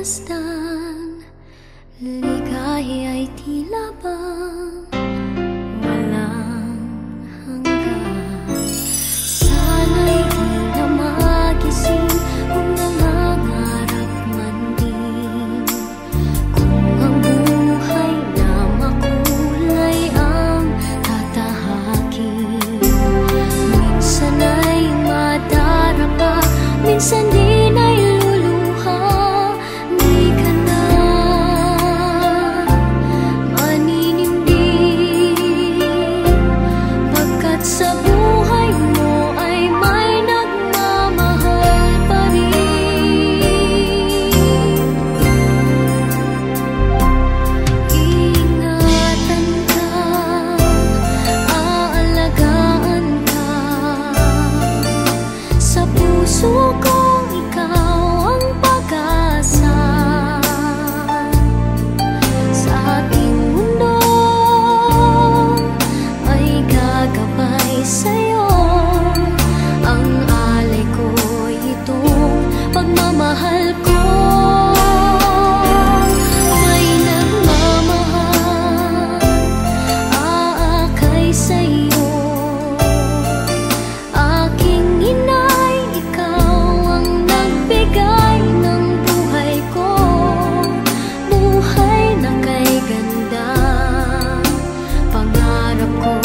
pagmasdan, ligaya ay tila bang walang hanggan. Sana'y di na magising kung nangangarap man din, kung ang buhay na makulay ang tatahakin. Minsan ay madarapa, minsan din ay luluha. Di ka na maninindig, pagkat sa buhay mo ay may nagmamahal pa rin. Ingatan ka, aalagaan ka, sa puso kong ikaw ang pag-asa. Sa ating mundo ay gagabay sa'yo, ang alay ko'y itong pagmamahal ko. May nagmamahal, aakay sa'yo. Aking inay, ikaw ang nagbigay ng buhay ko, buhay na kay ganda. Pangarap ko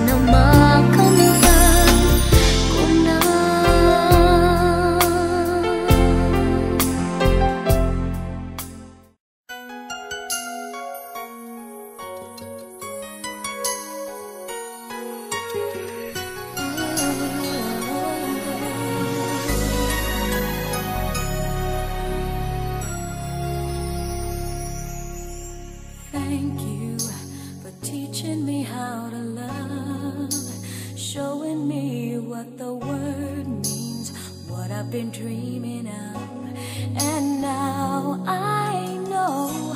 na makamtan ko na. Thank you for teaching me how to love, showing me what the word means, what I've been dreaming of. And now I know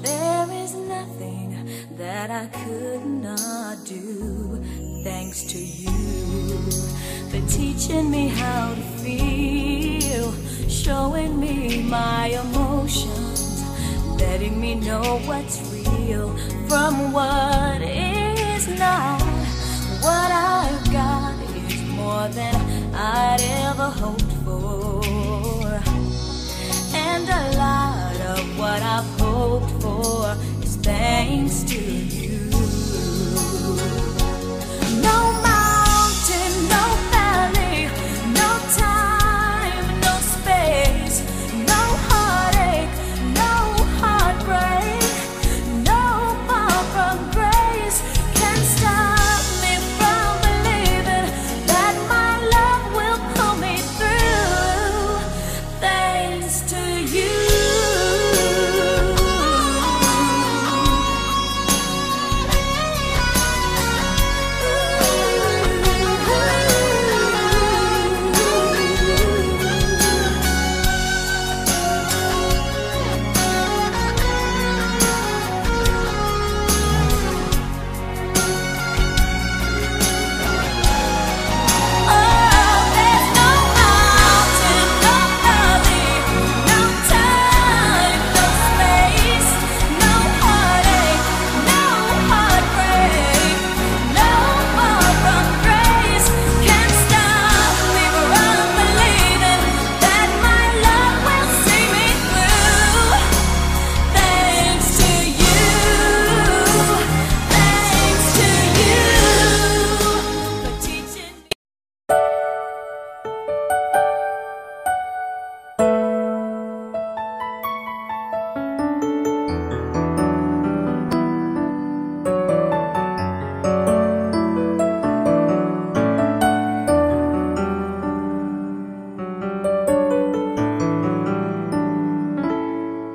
there is nothing that I could not do, thanks to you for teaching me how to feel, showing me my emotions, letting me know what's real from what is not. What I've got is more than I'd ever hoped for, and a lot of what I've hoped for is thanks to you. No mountain, no valley, no time, no space, no heartache, no heartbreak, no far from grace can stop me from believing that my love will pull me through, thanks to you.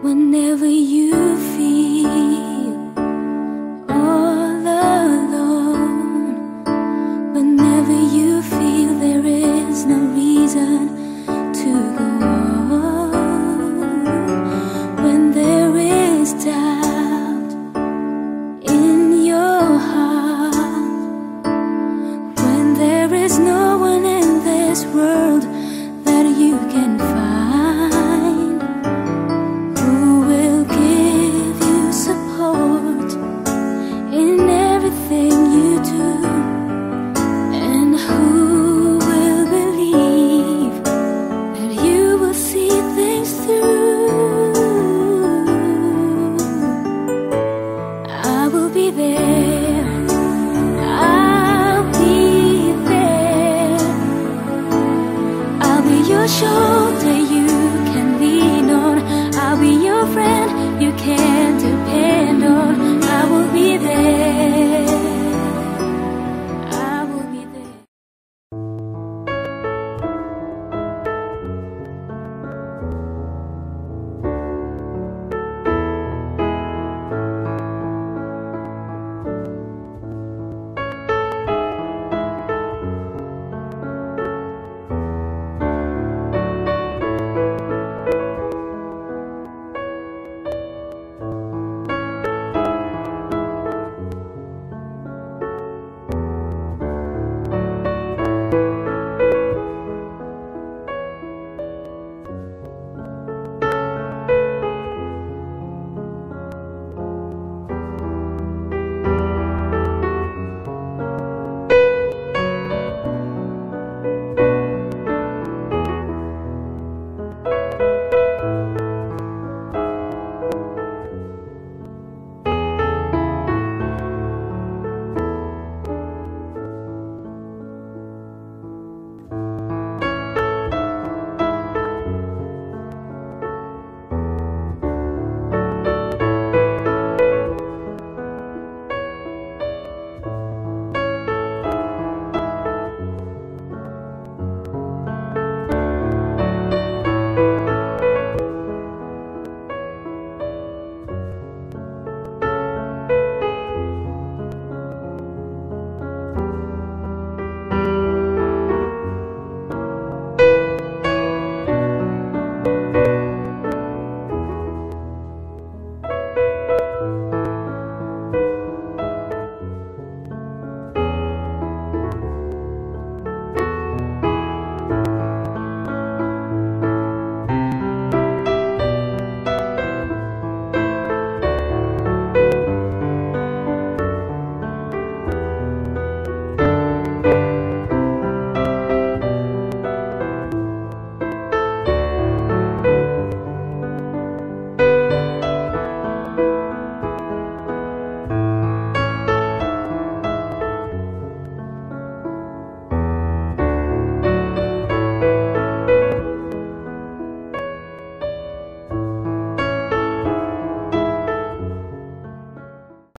Whenever you